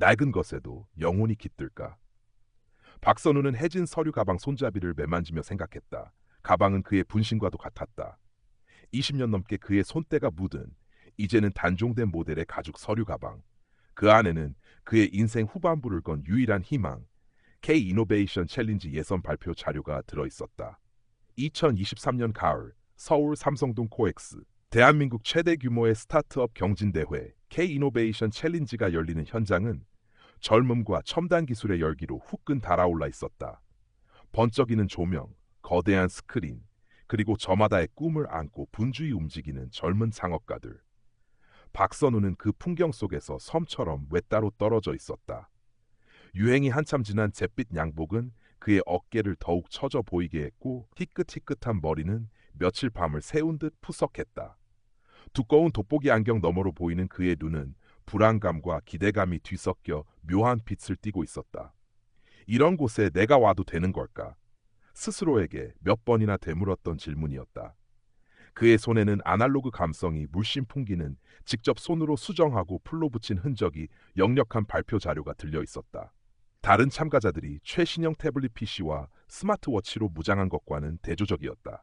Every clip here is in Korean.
낡은 것에도 영혼이 깃들까? 박선우는 해진 서류 가방 손잡이를 매만지며 생각했다. 가방은 그의 분신과도 같았다. 20년 넘게 그의 손때가 묻은 이제는 단종된 모델의 가죽 서류 가방. 그 안에는 그의 인생 후반부를 건 유일한 희망, K 이노베이션 챌린지 예선 발표 자료가 들어있었다. 2023년 가을 서울 삼성동 코엑스 대한민국 최대 규모의 스타트업 경진대회 K 이노베이션 챌린지가 열리는 현장은 젊음과 첨단 기술의 열기로 후끈 달아올라 있었다. 번쩍이는 조명, 거대한 스크린, 그리고 저마다의 꿈을 안고 분주히 움직이는 젊은 창업가들. 박선우는 그 풍경 속에서 섬처럼 외따로 떨어져 있었다. 유행이 한참 지난 잿빛 양복은 그의 어깨를 더욱 처져 보이게 했고 희끗희끗한 머리는 며칠 밤을 새운 듯 푸석했다. 두꺼운 돋보기 안경 너머로 보이는 그의 눈은 불안감과 기대감이 뒤섞여 묘한 빛을 띠고 있었다. 이런 곳에 내가 와도 되는 걸까? 스스로에게 몇 번이나 되물었던 질문이었다. 그의 손에는 아날로그 감성이 물씬 풍기는 직접 손으로 수정하고 풀로 붙인 흔적이 역력한 발표 자료가 들려 있었다. 다른 참가자들이 최신형 태블릿 PC와 스마트워치로 무장한 것과는 대조적이었다.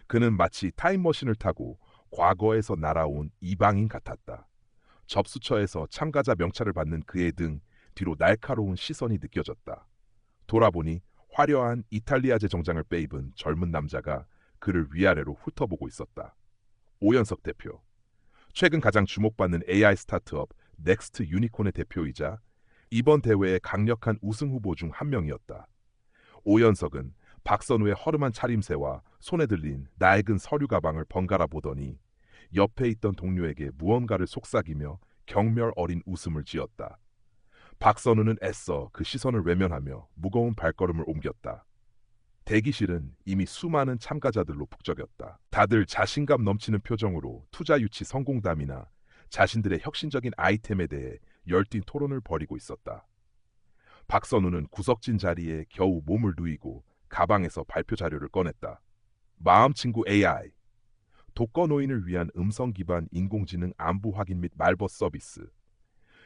그는 마치 타임머신을 타고 과거에서 날아온 이방인 같았다. 접수처에서 참가자 명찰을 받는 그의 등 뒤로 날카로운 시선이 느껴졌다. 돌아보니 화려한 이탈리아제 정장을 빼입은 젊은 남자가 그를 위아래로 훑어보고 있었다. 오연석 대표. 최근 가장 주목받는 AI 스타트업 넥스트 유니콘의 대표이자 이번 대회의 강력한 우승 후보 중 한 명이었다. 오연석은 박선우의 허름한 차림새와 손에 들린 낡은 서류 가방을 번갈아 보더니 옆에 있던 동료에게 무언가를 속삭이며 경멸 어린 웃음을 지었다. 박선우는 애써 그 시선을 외면하며 무거운 발걸음을 옮겼다. 대기실은 이미 수많은 참가자들로 북적였다. 다들 자신감 넘치는 표정으로 투자 유치 성공담이나 자신들의 혁신적인 아이템에 대해 열띤 토론을 벌이고 있었다. 박선우는 구석진 자리에 겨우 몸을 누이고 가방에서 발표 자료를 꺼냈다. 마음친구 AI, 독거노인을 위한 음성 기반 인공지능 안부 확인 및 말벗 서비스.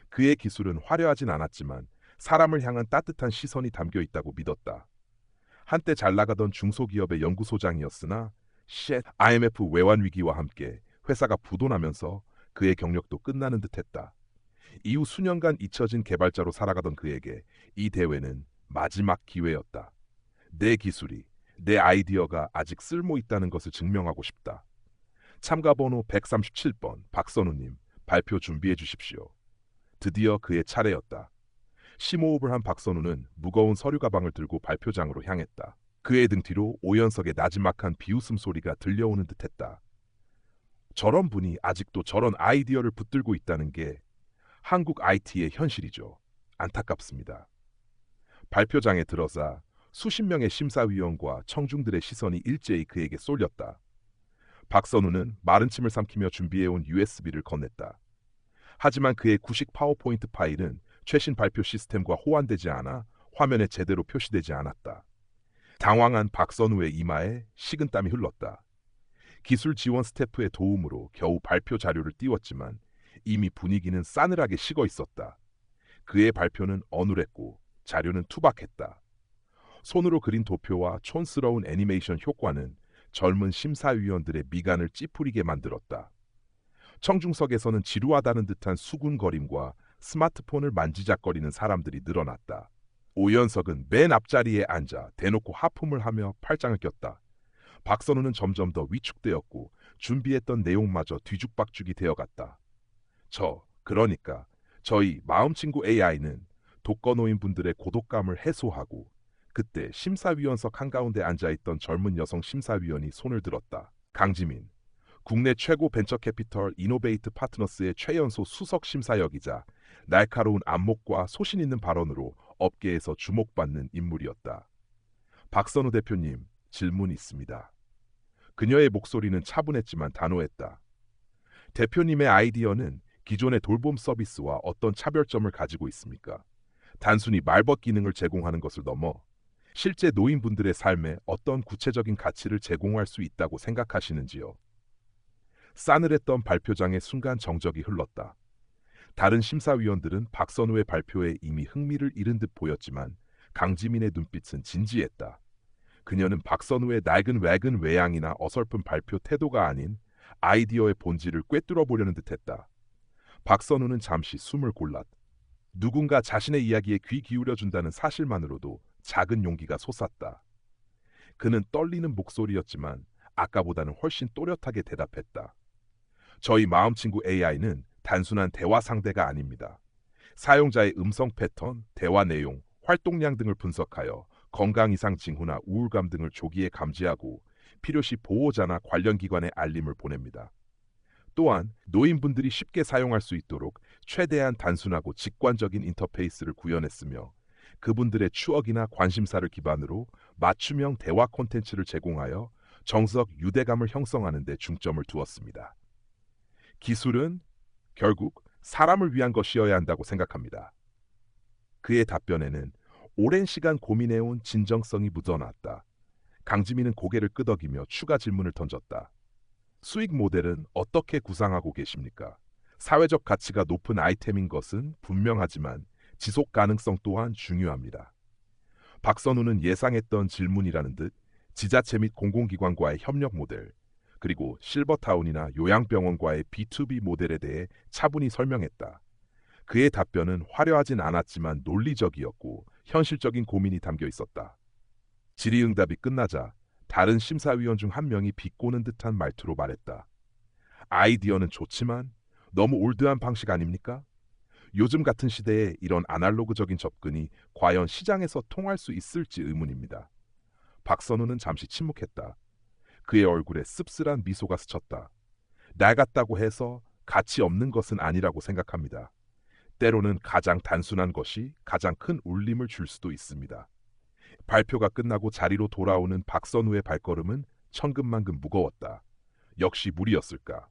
그의 기술은 화려하진 않았지만 사람을 향한 따뜻한 시선이 담겨 있다고 믿었다. 한때 잘 나가던 중소기업의 연구소장이었으나 IMF 외환 위기와 함께 회사가 부도나면서 그의 경력도 끝나는 듯했다. 이후 수년간 잊혀진 개발자로 살아가던 그에게 이 대회는 마지막 기회였다. 내 기술이, 내 아이디어가 아직 쓸모 있다는 것을 증명하고 싶다. 참가 번호 137번 박선우님, 발표 준비해 주십시오. 드디어 그의 차례였다. 심호흡을 한 박선우는 무거운 서류 가방을 들고 발표장으로 향했다. 그의 등 뒤로 오연석의 나지막한 비웃음 소리가 들려오는 듯했다. 저런 분이 아직도 저런 아이디어를 붙들고 있다는 게 한국 IT의 현실이죠. 안타깝습니다. 발표장에 들어서 수십 명의 심사위원과 청중들의 시선이 일제히 그에게 쏠렸다. 박선우는 마른 침을 삼키며 준비해온 USB를 건넸다. 하지만 그의 구식 파워포인트 파일은 최신 발표 시스템과 호환되지 않아 화면에 제대로 표시되지 않았다. 당황한 박선우의 이마에 식은땀이 흘렀다. 기술 지원 스태프의 도움으로 겨우 발표 자료를 띄웠지만 이미 분위기는 싸늘하게 식어 있었다. 그의 발표는 어눌했고 자료는 투박했다. 손으로 그린 도표와 촌스러운 애니메이션 효과는 젊은 심사위원들의 미간을 찌푸리게 만들었다. 청중석에서는 지루하다는 듯한 수군거림과 스마트폰을 만지작거리는 사람들이 늘어났다. 오연석은 맨 앞자리에 앉아 대놓고 하품을 하며 팔짱을 꼈다. 박선우는 점점 더 위축되었고 준비했던 내용마저 뒤죽박죽이 되어갔다. 그러니까 저희 마음친구 AI는 독거노인분들의 고독감을 해소하고. 그때 심사위원석 한가운데 앉아있던 젊은 여성 심사위원이 손을 들었다. 강지민, 국내 최고 벤처캐피털 이노베이트 파트너스의 최연소 수석 심사역이자 날카로운 안목과 소신 있는 발언으로 업계에서 주목받는 인물이었다. 박선우 대표님, 질문이 있습니다. 그녀의 목소리는 차분했지만 단호했다. 대표님의 아이디어는 기존의 돌봄 서비스와 어떤 차별점을 가지고 있습니까? 단순히 말벗 기능을 제공하는 것을 넘어 실제 노인분들의 삶에 어떤 구체적인 가치를 제공할 수 있다고 생각하시는지요? 싸늘했던 발표장의 순간 정적이 흘렀다. 다른 심사위원들은 박선우의 발표에 이미 흥미를 잃은 듯 보였지만 강지민의 눈빛은 진지했다. 그녀는 박선우의 낡은 외근 외양이나 어설픈 발표 태도가 아닌 아이디어의 본질을 꿰뚫어 보려는 듯했다. 박선우는 잠시 숨을 골랐다. 누군가 자신의 이야기에 귀 기울여준다는 사실만으로도 작은 용기가 솟았다. 그는 떨리는 목소리였지만 아까보다는 훨씬 또렷하게 대답했다. 저희 마음친구 AI는 단순한 대화 상대가 아닙니다. 사용자의 음성 패턴, 대화 내용, 활동량 등을 분석하여 건강 이상 징후나 우울감 등을 조기에 감지하고 필요시 보호자나 관련 기관에 알림을 보냅니다. 또한 노인분들이 쉽게 사용할 수 있도록 최대한 단순하고 직관적인 인터페이스를 구현했으며 그분들의 추억이나 관심사를 기반으로 맞춤형 대화 콘텐츠를 제공하여 정서적 유대감을 형성하는 데 중점을 두었습니다. 기술은 결국 사람을 위한 것이어야 한다고 생각합니다. 그의 답변에는 오랜 시간 고민해온 진정성이 묻어났다. 강지민은 고개를 끄덕이며 추가 질문을 던졌다. 수익 모델은 어떻게 구상하고 계십니까? 사회적 가치가 높은 아이템인 것은 분명하지만 지속 가능성 또한 중요합니다. 박선우는 예상했던 질문이라는 듯 지자체 및 공공기관과의 협력 모델, 그리고 실버타운이나 요양병원과의 B2B 모델에 대해 차분히 설명했다. 그의 답변은 화려하진 않았지만 논리적이었고 현실적인 고민이 담겨 있었다. 질의응답이 끝나자 다른 심사위원 중 한 명이 비꼬는 듯한 말투로 말했다. 아이디어는 좋지만 너무 올드한 방식 아닙니까? 요즘 같은 시대에 이런 아날로그적인 접근이 과연 시장에서 통할 수 있을지 의문입니다. 박선우는 잠시 침묵했다. 그의 얼굴에 씁쓸한 미소가 스쳤다. 낡았다고 해서 가치 없는 것은 아니라고 생각합니다. 때로는 가장 단순한 것이 가장 큰 울림을 줄 수도 있습니다. 발표가 끝나고 자리로 돌아오는 박선우의 발걸음은 천근만근 무거웠다. 역시 무리였을까?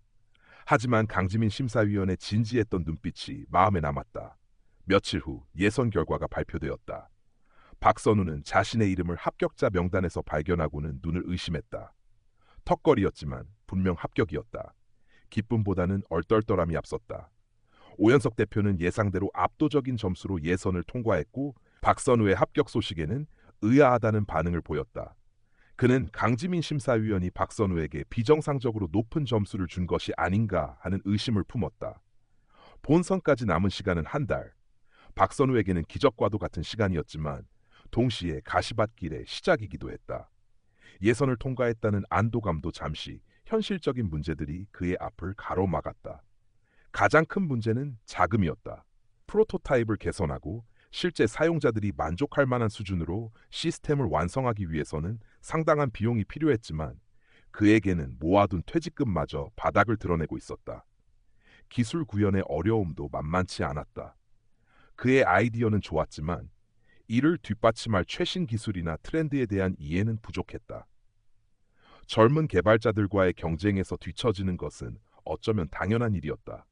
하지만 강지민 심사위원의 진지했던 눈빛이 마음에 남았다. 며칠 후 예선 결과가 발표되었다. 박선우는 자신의 이름을 합격자 명단에서 발견하고는 눈을 의심했다. 턱걸이였지만 분명 합격이었다. 기쁨보다는 얼떨떨함이 앞섰다. 오연석 대표는 예상대로 압도적인 점수로 예선을 통과했고 박선우의 합격 소식에는 의아하다는 반응을 보였다. 그는 강지민 심사위원이 박선우에게 비정상적으로 높은 점수를 준 것이 아닌가 하는 의심을 품었다. 본선까지 남은 시간은 한 달. 박선우에게는 기적과도 같은 시간이었지만 동시에 가시밭길의 시작이기도 했다. 예선을 통과했다는 안도감도 잠시 현실적인 문제들이 그의 앞을 가로막았다. 가장 큰 문제는 자금이었다. 프로토타입을 개선하고 실제 사용자들이 만족할 만한 수준으로 시스템을 완성하기 위해서는 상당한 비용이 필요했지만 그에게는 모아둔 퇴직금마저 바닥을 드러내고 있었다. 기술 구현의 어려움도 만만치 않았다. 그의 아이디어는 좋았지만 이를 뒷받침할 최신 기술이나 트렌드에 대한 이해는 부족했다. 젊은 개발자들과의 경쟁에서 뒤처지는 것은 어쩌면 당연한 일이었다.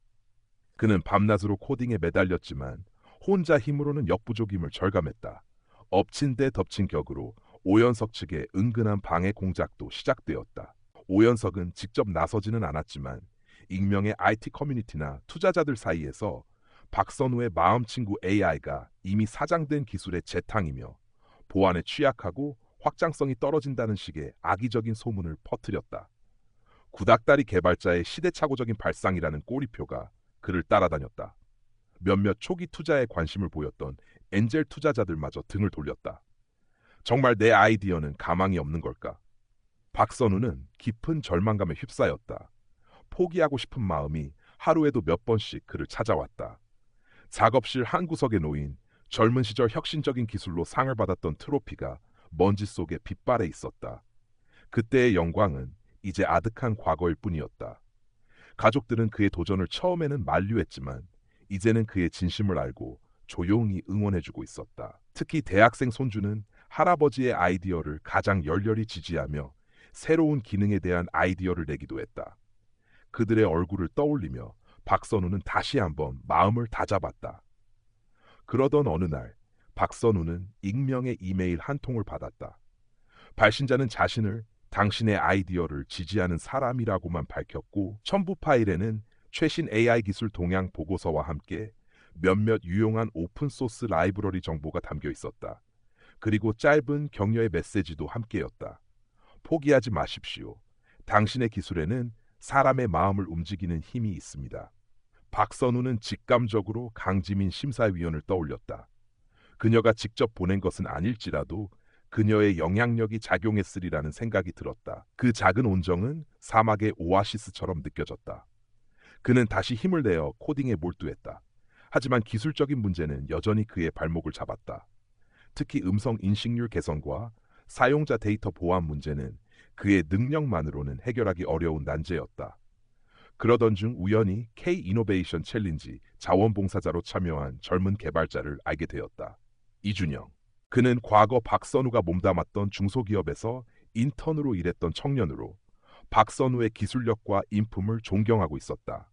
그는 밤낮으로 코딩에 매달렸지만 혼자 힘으로는 역부족임을 절감했다. 엎친 데 덮친 격으로 오연석 측의 은근한 방해 공작도 시작되었다. 오연석은 직접 나서지는 않았지만 익명의 IT 커뮤니티나 투자자들 사이에서 박선우의 마음친구 AI가 이미 사장된 기술의 재탕이며 보안에 취약하고 확장성이 떨어진다는 식의 악의적인 소문을 퍼뜨렸다. 구닥다리 개발자의 시대착오적인 발상이라는 꼬리표가 그를 따라다녔다. 몇몇 초기 투자에 관심을 보였던 엔젤 투자자들마저 등을 돌렸다. 정말 내 아이디어는 가망이 없는 걸까? 박선우는 깊은 절망감에 휩싸였다. 포기하고 싶은 마음이 하루에도 몇 번씩 그를 찾아왔다. 작업실 한 구석에 놓인 젊은 시절 혁신적인 기술로 상을 받았던 트로피가 먼지 속에 빛발에 있었다. 그때의 영광은 이제 아득한 과거일 뿐이었다. 가족들은 그의 도전을 처음에는 만류했지만 이제는 그의 진심을 알고 조용히 응원해주고 있었다. 특히 대학생 손주는 할아버지의 아이디어를 가장 열렬히 지지하며 새로운 기능에 대한 아이디어를 내기도 했다. 그들의 얼굴을 떠올리며 박선우는 다시 한번 마음을 다잡았다. 그러던 어느 날 박선우는 익명의 이메일 한 통을 받았다. 발신자는 자신을 당신의 아이디어를 지지하는 사람이라고만 밝혔고 첨부 파일에는 최신 AI 기술 동향 보고서와 함께 몇몇 유용한 오픈소스 라이브러리 정보가 담겨 있었다. 그리고 짧은 격려의 메시지도 함께였다. 포기하지 마십시오. 당신의 기술에는 사람의 마음을 움직이는 힘이 있습니다. 박선우는 직감적으로 강지민 심사위원을 떠올렸다. 그녀가 직접 보낸 것은 아닐지라도 그녀의 영향력이 작용했으리라는 생각이 들었다. 그 작은 온정은 사막의 오아시스처럼 느껴졌다. 그는 다시 힘을 내어 코딩에 몰두했다. 하지만 기술적인 문제는 여전히 그의 발목을 잡았다. 특히 음성 인식률 개선과 사용자 데이터 보안 문제는 그의 능력만으로는 해결하기 어려운 난제였다. 그러던 중 우연히 K 이노베이션 챌린지 자원봉사자로 참여한 젊은 개발자를 알게 되었다. 이준영. 그는 과거 박선우가 몸담았던 중소기업에서 인턴으로 일했던 청년으로 박선우의 기술력과 인품을 존경하고 있었다.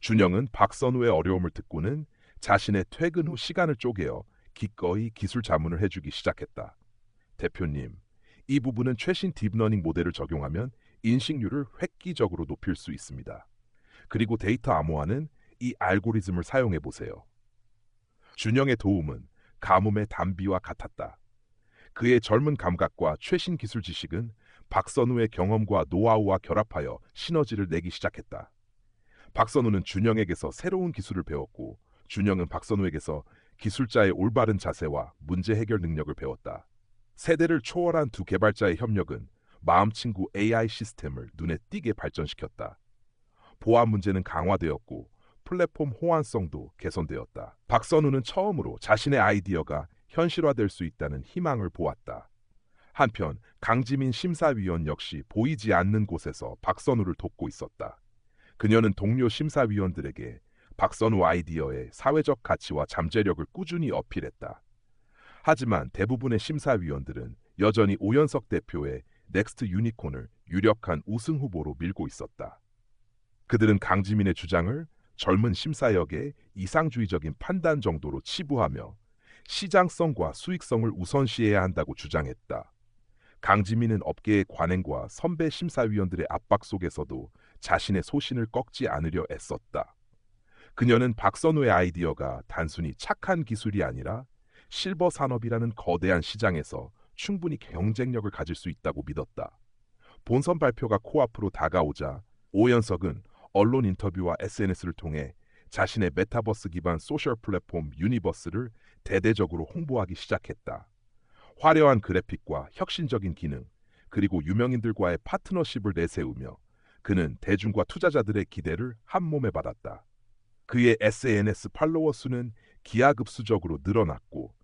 준영은 박선우의 어려움을 듣고는 자신의 퇴근 후 시간을 쪼개어 기꺼이 기술 자문을 해주기 시작했다. 대표님, 이 부분은 최신 딥러닝 모델을 적용하면 인식률을 획기적으로 높일 수 있습니다. 그리고 데이터 암호화는 이 알고리즘을 사용해 보세요. 준영의 도움은 가뭄의 단비와 같았다. 그의 젊은 감각과 최신 기술 지식은 박선우의 경험과 노하우와 결합하여 시너지를 내기 시작했다. 박선우는 준영에게서 새로운 기술을 배웠고 준영은 박선우에게서 기술자의 올바른 자세와 문제 해결 능력을 배웠다. 세대를 초월한 두 개발자의 협력은 마음친구 AI 시스템을 눈에 띄게 발전시켰다. 보안 문제는 강화되었고 플랫폼 호환성도 개선되었다. 박선우는 처음으로 자신의 아이디어가 현실화될 수 있다는 희망을 보았다. 한편 강지민 심사위원 역시 보이지 않는 곳에서 박선우를 돕고 있었다. 그녀는 동료 심사위원들에게 박선우 아이디어의 사회적 가치와 잠재력을 꾸준히 어필했다. 하지만 대부분의 심사위원들은 여전히 오연석 대표의 넥스트 유니콘을 유력한 우승 후보로 밀고 있었다. 그들은 강지민의 주장을 젊은 심사역의 이상주의적인 판단 정도로 치부하며 시장성과 수익성을 우선시해야 한다고 주장했다. 강지민은 업계의 관행과 선배 심사위원들의 압박 속에서도 자신의 소신을 꺾지 않으려 애썼다. 그녀는 박선우의 아이디어가 단순히 착한 기술이 아니라 실버 산업이라는 거대한 시장에서 충분히 경쟁력을 가질 수 있다고 믿었다. 본선 발표가 코앞으로 다가오자 오연석은 언론 인터뷰와 SNS를 통해 자신의 메타버스 기반 소셜 플랫폼 유니버스를 대대적으로 홍보하기 시작했다. 화려한 그래픽과 혁신적인 기능, 그리고 유명인들과의 파트너십을 내세우며 그는 대중과 투자자들의 기대를 한몸에 받았다. 그의 SNS 팔로워 수는 기하급수적으로 늘어났고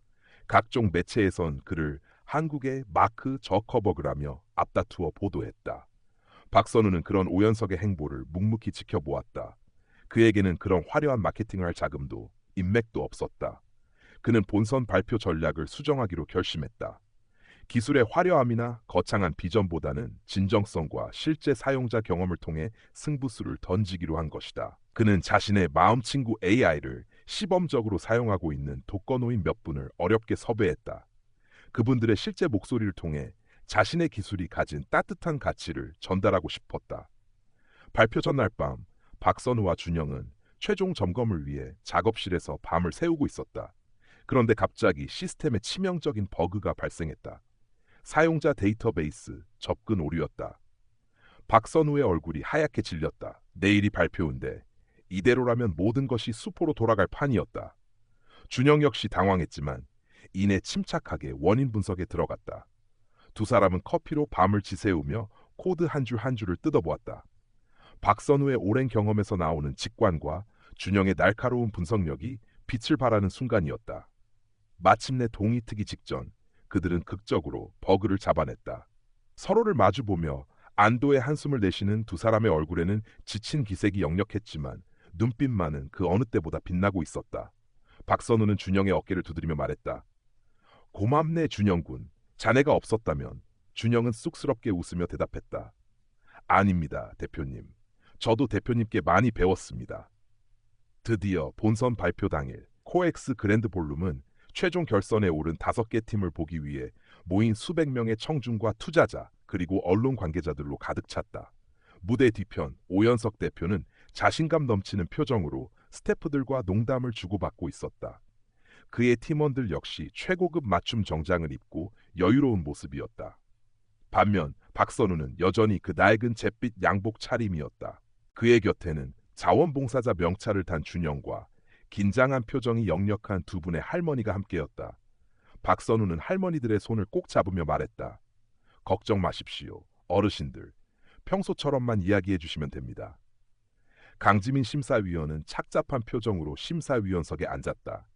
각종 매체에선 그를 한국의 마크 저커버그라며 앞다투어 보도했다. 박선우는 그런 오연석의 행보를 묵묵히 지켜보았다. 그에게는 그런 화려한 마케팅을 할 자금도 인맥도 없었다. 그는 본선 발표 전략을 수정하기로 결심했다. 기술의 화려함이나 거창한 비전보다는 진정성과 실제 사용자 경험을 통해 승부수를 던지기로 한 것이다. 그는 자신의 마음친구 AI를 시범적으로 사용하고 있는 독거노인 몇 분을 어렵게 섭외했다. 그분들의 실제 목소리를 통해 자신의 기술이 가진 따뜻한 가치를 전달하고 싶었다. 발표 전날 밤 박선우와 준영은 최종 점검을 위해 작업실에서 밤을 새우고 있었다. 그런데 갑자기 시스템에 치명적인 버그가 발생했다. 사용자 데이터베이스 접근 오류였다. 박선우의 얼굴이 하얗게 질렸다. 내일이 발표인데 이대로라면 모든 것이 수포로 돌아갈 판이었다. 준영 역시 당황했지만 이내 침착하게 원인 분석에 들어갔다. 두 사람은 커피로 밤을 지새우며 코드 한 줄 한 줄을 뜯어보았다. 박선우의 오랜 경험에서 나오는 직관과 준영의 날카로운 분석력이 빛을 발하는 순간이었다. 마침내 동이 트기 직전 그들은 극적으로 버그를 잡아냈다. 서로를 마주보며 안도의 한숨을 내쉬는 두 사람의 얼굴에는 지친 기색이 역력했지만 눈빛만은 그 어느 때보다 빛나고 있었다. 박선우는 준영의 어깨를 두드리며 말했다. 고맙네 준영군. 자네가 없었다면. 준영은 쑥스럽게 웃으며 대답했다. 아닙니다 대표님. 저도 대표님께 많이 배웠습니다. 드디어 본선 발표 당일 코엑스 그랜드 볼룸은 최종 결선에 오른 5개 팀을 보기 위해 모인 수백 명의 청중과 투자자 그리고 언론 관계자들로 가득 찼다. 무대 뒤편 오연석 대표는 자신감 넘치는 표정으로 스태프들과 농담을 주고받고 있었다. 그의 팀원들 역시 최고급 맞춤 정장을 입고 여유로운 모습이었다. 반면 박선우는 여전히 그 낡은 잿빛 양복 차림이었다. 그의 곁에는 자원봉사자 명찰을 탄 준영과 긴장한 표정이 역력한 두 분의 할머니가 함께였다. 박선우는 할머니들의 손을 꼭 잡으며 말했다. 걱정 마십시오. 어르신들. 평소처럼만 이야기해 주시면 됩니다. 강지민 심사위원은 착잡한 표정으로 심사위원석에 앉았다.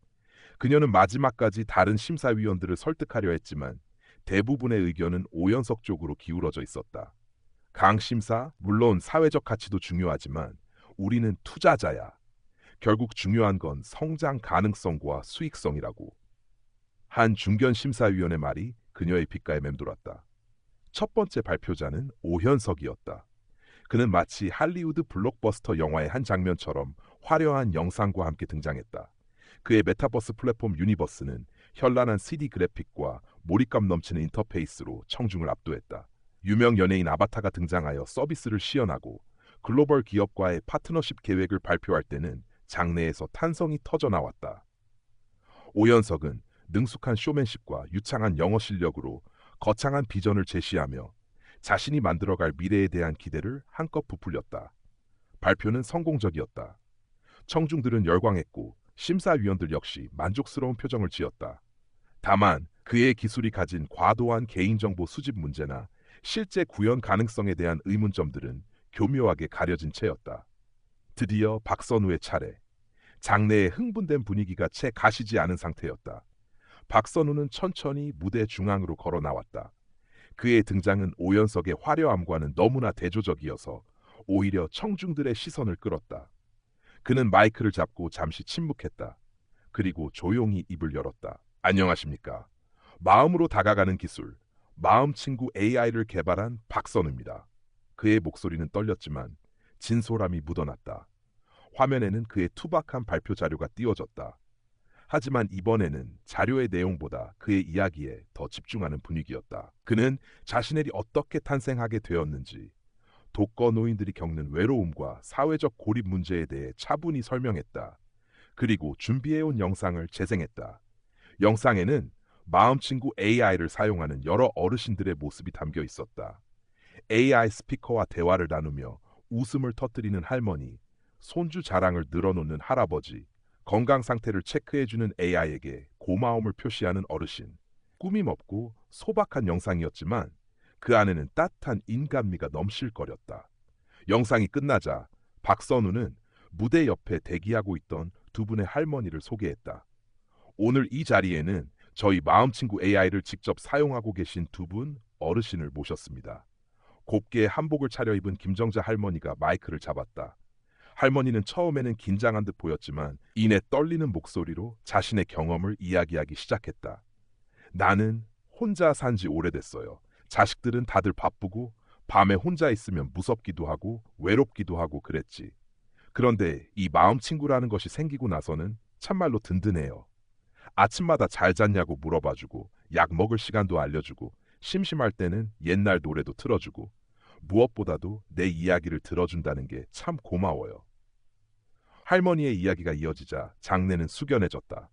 그녀는 마지막까지 다른 심사위원들을 설득하려 했지만 대부분의 의견은 오연석 쪽으로 기울어져 있었다. 강 심사, 물론 사회적 가치도 중요하지만 우리는 투자자야. 결국 중요한 건 성장 가능성과 수익성이라고. 한 중견 심사위원의 말이 그녀의 귓가에 맴돌았다. 첫 번째 발표자는 오현석이었다. 그는 마치 할리우드 블록버스터 영화의 한 장면처럼 화려한 영상과 함께 등장했다. 그의 메타버스 플랫폼 유니버스는 현란한 CD 그래픽과 몰입감 넘치는 인터페이스로 청중을 압도했다. 유명 연예인 아바타가 등장하여 서비스를 시연하고 글로벌 기업과의 파트너십 계획을 발표할 때는 장내에서 탄성이 터져 나왔다. 오연석은 능숙한 쇼맨십과 유창한 영어 실력으로 거창한 비전을 제시하며 자신이 만들어갈 미래에 대한 기대를 한껏 부풀렸다. 발표는 성공적이었다. 청중들은 열광했고 심사위원들 역시 만족스러운 표정을 지었다. 다만 그의 기술이 가진 과도한 개인정보 수집 문제나 실제 구현 가능성에 대한 의문점들은 교묘하게 가려진 채였다. 드디어 박선우의 차례. 장내에 흥분된 분위기가 채 가시지 않은 상태였다. 박선우는 천천히 무대 중앙으로 걸어 나왔다. 그의 등장은 오연석의 화려함과는 너무나 대조적이어서 오히려 청중들의 시선을 끌었다. 그는 마이크를 잡고 잠시 침묵했다. 그리고 조용히 입을 열었다. 안녕하십니까. 마음으로 다가가는 기술, 마음친구 AI를 개발한 박선우입니다. 그의 목소리는 떨렸지만 진솔함이 묻어났다. 화면에는 그의 투박한 발표 자료가 띄워졌다. 하지만 이번에는 자료의 내용보다 그의 이야기에 더 집중하는 분위기였다. 그는 자신의 일이 어떻게 탄생하게 되었는지, 독거 노인들이 겪는 외로움과 사회적 고립 문제에 대해 차분히 설명했다. 그리고 준비해온 영상을 재생했다. 영상에는 마음친구 AI를 사용하는 여러 어르신들의 모습이 담겨 있었다. AI 스피커와 대화를 나누며 웃음을 터뜨리는 할머니, 손주 자랑을 늘어놓는 할아버지, 건강 상태를 체크해주는 AI에게 고마움을 표시하는 어르신. 꾸밈없고 소박한 영상이었지만 그 안에는 따뜻한 인간미가 넘실거렸다. 영상이 끝나자 박선우는 무대 옆에 대기하고 있던 두 분의 할머니를 소개했다. 오늘 이 자리에는 저희 마음친구 AI를 직접 사용하고 계신 두 분 어르신을 모셨습니다. 곱게 한복을 차려입은 김정자 할머니가 마이크를 잡았다. 할머니는 처음에는 긴장한 듯 보였지만 이내 떨리는 목소리로 자신의 경험을 이야기하기 시작했다. 나는 혼자 산 지 오래됐어요. 자식들은 다들 바쁘고 밤에 혼자 있으면 무섭기도 하고 외롭기도 하고 그랬지. 그런데 이 마음친구라는 것이 생기고 나서는 참말로 든든해요. 아침마다 잘 잤냐고 물어봐주고 약 먹을 시간도 알려주고 심심할 때는 옛날 노래도 틀어주고 무엇보다도 내 이야기를 들어준다는 게 참 고마워요. 할머니의 이야기가 이어지자 장내는 숙연해졌다.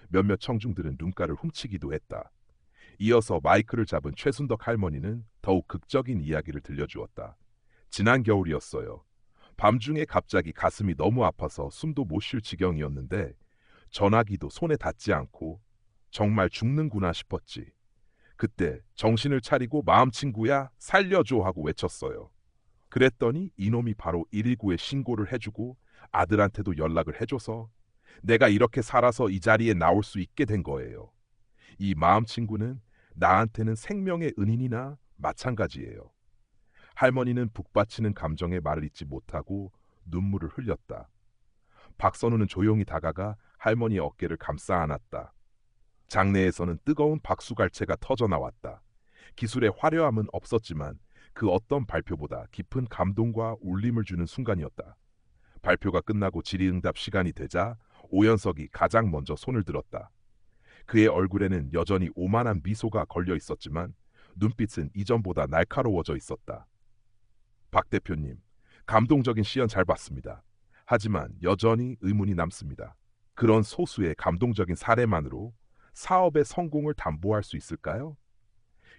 몇몇 청중들은 눈가를 훔치기도 했다. 이어서 마이크를 잡은 최순덕 할머니는 더욱 극적인 이야기를 들려주었다. 지난 겨울이었어요. 밤중에 갑자기 가슴이 너무 아파서 숨도 못 쉴 지경이었는데 전화기도 손에 닿지 않고 정말 죽는구나 싶었지. 그때 정신을 차리고 마음친구야 살려줘 하고 외쳤어요. 그랬더니 이놈이 바로 119에 신고를 해주고 아들한테도 연락을 해줘서 내가 이렇게 살아서 이 자리에 나올 수 있게 된 거예요. 이 마음친구는 나한테는 생명의 은인이나 마찬가지예요. 할머니는 북받치는 감정에 말을 잇지 못하고 눈물을 흘렸다. 박선우는 조용히 다가가 할머니의 어깨를 감싸 안았다. 장내에서는 뜨거운 박수갈채가 터져 나왔다. 기술의 화려함은 없었지만 그 어떤 발표보다 깊은 감동과 울림을 주는 순간이었다. 발표가 끝나고 질의응답 시간이 되자 오연석이 가장 먼저 손을 들었다. 그의 얼굴에는 여전히 오만한 미소가 걸려 있었지만 눈빛은 이전보다 날카로워져 있었다. 박 대표님, 감동적인 시연 잘 봤습니다. 하지만 여전히 의문이 남습니다. 그런 소수의 감동적인 사례만으로 사업의 성공을 담보할 수 있을까요?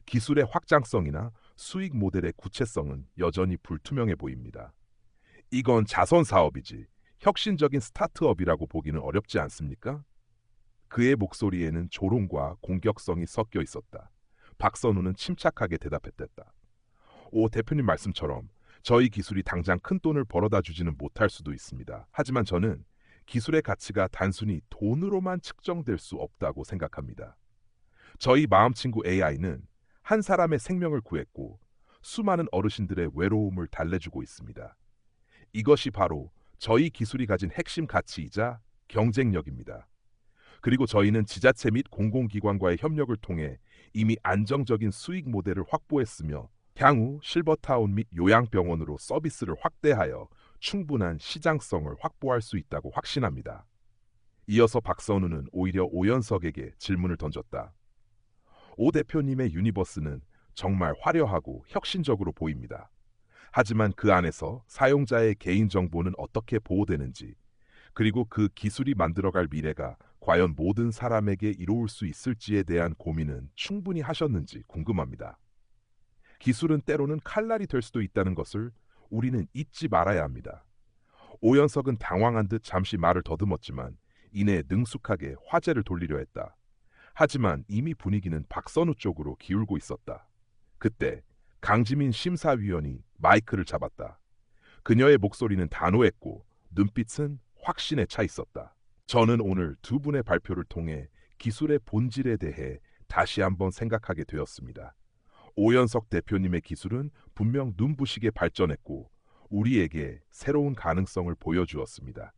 기술의 확장성이나 수익 모델의 구체성은 여전히 불투명해 보입니다. 이건 자선 사업이지 혁신적인 스타트업이라고 보기는 어렵지 않습니까? 그의 목소리에는 조롱과 공격성이 섞여 있었다. 박선우는 침착하게 대답했다. 오 대표님 말씀처럼 저희 기술이 당장 큰 돈을 벌어다 주지는 못할 수도 있습니다. 하지만 저는 기술의 가치가 단순히 돈으로만 측정될 수 없다고 생각합니다. 저희 마음친구 AI는 한 사람의 생명을 구했고 수많은 어르신들의 외로움을 달래주고 있습니다. 이것이 바로 저희 기술이 가진 핵심 가치이자 경쟁력입니다. 그리고 저희는 지자체 및 공공기관과의 협력을 통해 이미 안정적인 수익 모델을 확보했으며 향후 실버타운 및 요양병원으로 서비스를 확대하여 충분한 시장성을 확보할 수 있다고 확신합니다. 이어서 박선우는 오히려 오연석에게 질문을 던졌다. 오 대표님의 유니버스는 정말 화려하고 혁신적으로 보입니다. 하지만 그 안에서 사용자의 개인정보는 어떻게 보호되는지, 그리고 그 기술이 만들어갈 미래가 과연 모든 사람에게 이로울 수 있을지에 대한 고민은 충분히 하셨는지 궁금합니다. 기술은 때로는 칼날이 될 수도 있다는 것을 우리는 잊지 말아야 합니다. 오연석은 당황한 듯 잠시 말을 더듬었지만 이내 능숙하게 화제를 돌리려 했다. 하지만 이미 분위기는 박선우 쪽으로 기울고 있었다. 그때 강지민 심사위원이 마이크를 잡았다. 그녀의 목소리는 단호했고 눈빛은 확신에 차 있었다. 저는 오늘 두 분의 발표를 통해 기술의 본질에 대해 다시 한번 생각하게 되었습니다. 오연석 대표님의 기술은 분명 눈부시게 발전했고 우리에게 새로운 가능성을 보여주었습니다.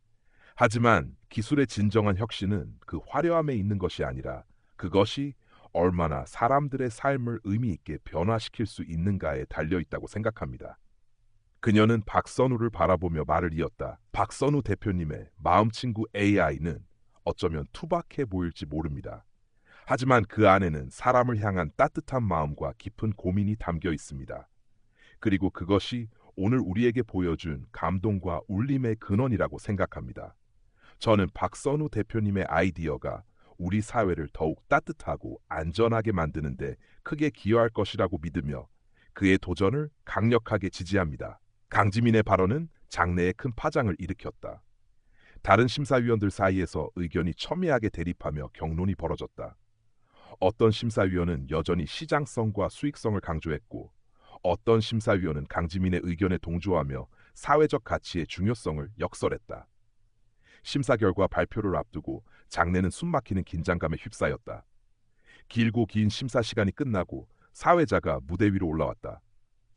하지만 기술의 진정한 혁신은 그 화려함에 있는 것이 아니라 그것이 얼마나 사람들의 삶을 의미 있게 변화시킬 수 있는가에 달려 있다고 생각합니다. 그녀는 박선우를 바라보며 말을 이었다. 박선우 대표님의 마음친구 AI는 어쩌면 투박해 보일지 모릅니다. 하지만 그 안에는 사람을 향한 따뜻한 마음과 깊은 고민이 담겨 있습니다. 그리고 그것이 오늘 우리에게 보여준 감동과 울림의 근원이라고 생각합니다. 저는 박선우 대표님의 아이디어가 우리 사회를 더욱 따뜻하고 안전하게 만드는데 크게 기여할 것이라고 믿으며 그의 도전을 강력하게 지지합니다. 강지민의 발언은 장내에 큰 파장을 일으켰다. 다른 심사위원들 사이에서 의견이 첨예하게 대립하며 격론이 벌어졌다. 어떤 심사위원은 여전히 시장성과 수익성을 강조했고 어떤 심사위원은 강지민의 의견에 동조하며 사회적 가치의 중요성을 역설했다. 심사 결과 발표를 앞두고 장내는 숨막히는 긴장감에 휩싸였다. 길고 긴 심사 시간이 끝나고 사회자가 무대 위로 올라왔다.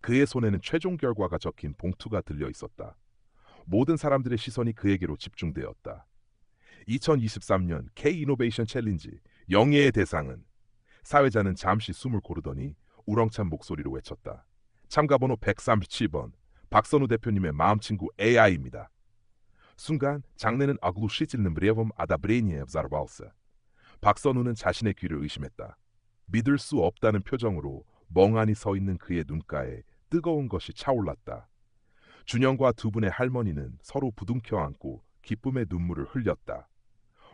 그의 손에는 최종 결과가 적힌 봉투가 들려 있었다. 모든 사람들의 시선이 그에게로 집중되었다. 2023년 K-이노베이션 챌린지 영예의 대상은 사회자는 잠시 숨을 고르더니 우렁찬 목소리로 외쳤다. 참가번호 137번 박선우 대표님의 마음친구 AI입니다. 순간 장내는 оглушительным ревом одобрения взорвался. 박선우는 자신의 귀를 의심했다. 믿을 수 없다는 표정으로 멍하니 서 있는 그의 눈가에 뜨거운 것이 차올랐다. 준영과 두 분의 할머니는 서로 부둥켜 안고 기쁨의 눈물을 흘렸다.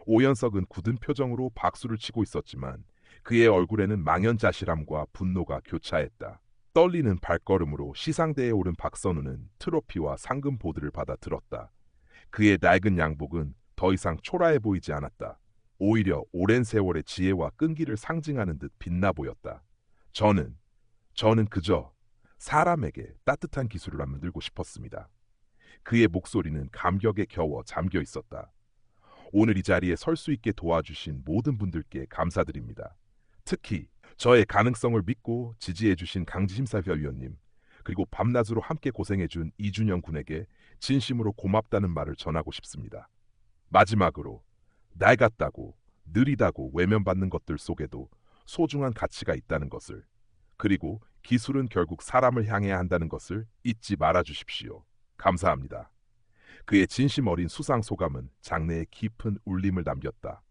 오연석은 굳은 표정으로 박수를 치고 있었지만 그의 얼굴에는 망연자실함과 분노가 교차했다. 떨리는 발걸음으로 시상대에 오른 박선우는 트로피와 상금 보드를 받아 들었다. 그의 낡은 양복은 더 이상 초라해 보이지 않았다. 오히려 오랜 세월의 지혜와 끈기를 상징하는 듯 빛나 보였다. 저는 그저 사람에게 따뜻한 기술을 만들고 싶었습니다. 그의 목소리는 감격에 겨워 잠겨 있었다. 오늘 이 자리에 설 수 있게 도와주신 모든 분들께 감사드립니다. 특히 저의 가능성을 믿고 지지해 주신 강지 심사위원님, 그리고 밤낮으로 함께 고생해준 이준영 군에게 진심으로 고맙다는 말을 전하고 싶습니다. 마지막으로 낡았다고 느리다고 외면받는 것들 속에도 소중한 가치가 있다는 것을, 그리고 기술은 결국 사람을 향해야 한다는 것을 잊지 말아 주십시오. 감사합니다. 그의 진심 어린 수상 소감은 장내에 깊은 울림을 남겼다.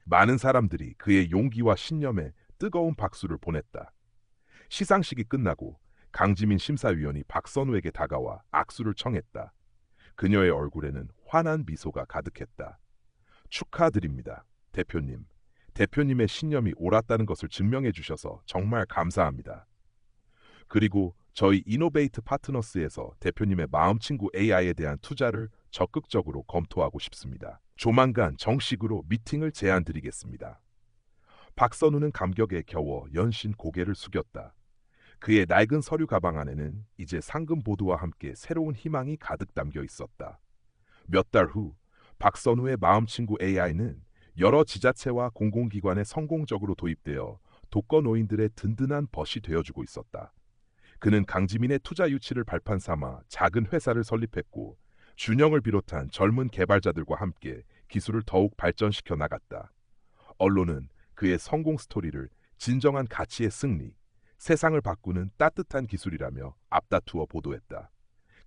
많은 사람들이 그의 용기와 신념에 뜨거운 박수를 보냈다. 시상식이 끝나고 강지민 심사위원이 박선우에게 다가와 악수를 청했다. 그녀의 얼굴에는 환한 미소가 가득했다. 축하드립니다, 대표님. 대표님의 신념이 옳았다는 것을 증명해 주셔서 정말 감사합니다. 그리고 저희 이노베이트 파트너스에서 대표님의 마음친구 AI에 대한 투자를 적극적으로 검토하고 싶습니다. 조만간 정식으로 미팅을 제안드리겠습니다. 박선우는 감격에 겨워 연신 고개를 숙였다. 그의 낡은 서류 가방 안에는 이제 상금 보도와 함께 새로운 희망이 가득 담겨 있었다. 몇 달 후 박선우의 마음친구 AI는 여러 지자체와 공공기관에 성공적으로 도입되어 독거노인들의 든든한 벗이 되어주고 있었다. 그는 강지민의 투자 유치를 발판 삼아 작은 회사를 설립했고 준영을 비롯한 젊은 개발자들과 함께 기술을 더욱 발전시켜 나갔다. 언론은 그의 성공 스토리를 진정한 가치의 승리, 세상을 바꾸는 따뜻한 기술이라며 앞다투어 보도했다.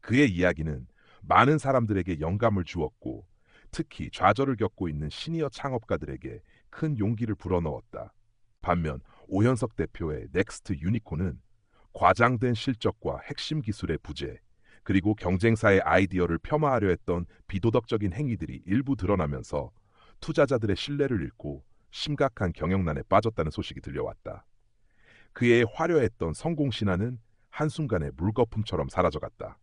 그의 이야기는 많은 사람들에게 영감을 주었고 특히 좌절을 겪고 있는 시니어 창업가들에게 큰 용기를 불어넣었다. 반면 오현석 대표의 넥스트 유니콘은 과장된 실적과 핵심 기술의 부재, 그리고 경쟁사의 아이디어를 폄하하려 했던 비도덕적인 행위들이 일부 드러나면서 투자자들의 신뢰를 잃고 심각한 경영난에 빠졌다는 소식이 들려왔다. 그의 화려했던 성공 신화는 한순간에 물거품처럼 사라져갔다.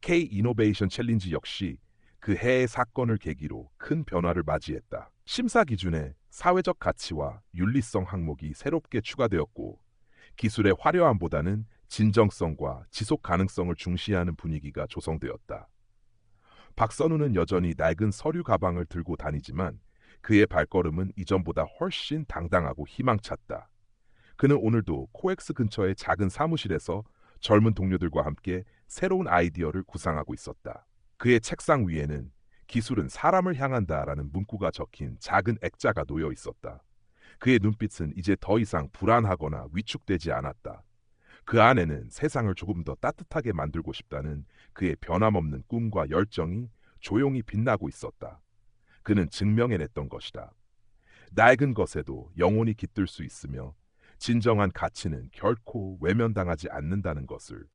K 이노베이션 챌린지 역시 그 해의 사건을 계기로 큰 변화를 맞이했다. 심사 기준에 사회적 가치와 윤리성 항목이 새롭게 추가되었고 기술의 화려함보다는 진정성과 지속 가능성을 중시하는 분위기가 조성되었다. 박선우는 여전히 낡은 서류 가방을 들고 다니지만 그의 발걸음은 이전보다 훨씬 당당하고 희망찼다. 그는 오늘도 코엑스 근처의 작은 사무실에서 젊은 동료들과 함께 새로운 아이디어를 구상하고 있었다. 그의 책상 위에는 기술은 사람을 향한다라는 문구가 적힌 작은 액자가 놓여 있었다. 그의 눈빛은 이제 더 이상 불안하거나 위축되지 않았다. 그 안에는 세상을 조금 더 따뜻하게 만들고 싶다는 그의 변함없는 꿈과 열정이 조용히 빛나고 있었다. 그는 증명해냈던 것이다. 낡은 것에도 영혼이 깃들 수 있으며 진정한 가치는 결코 외면당하지 않는다는 것을.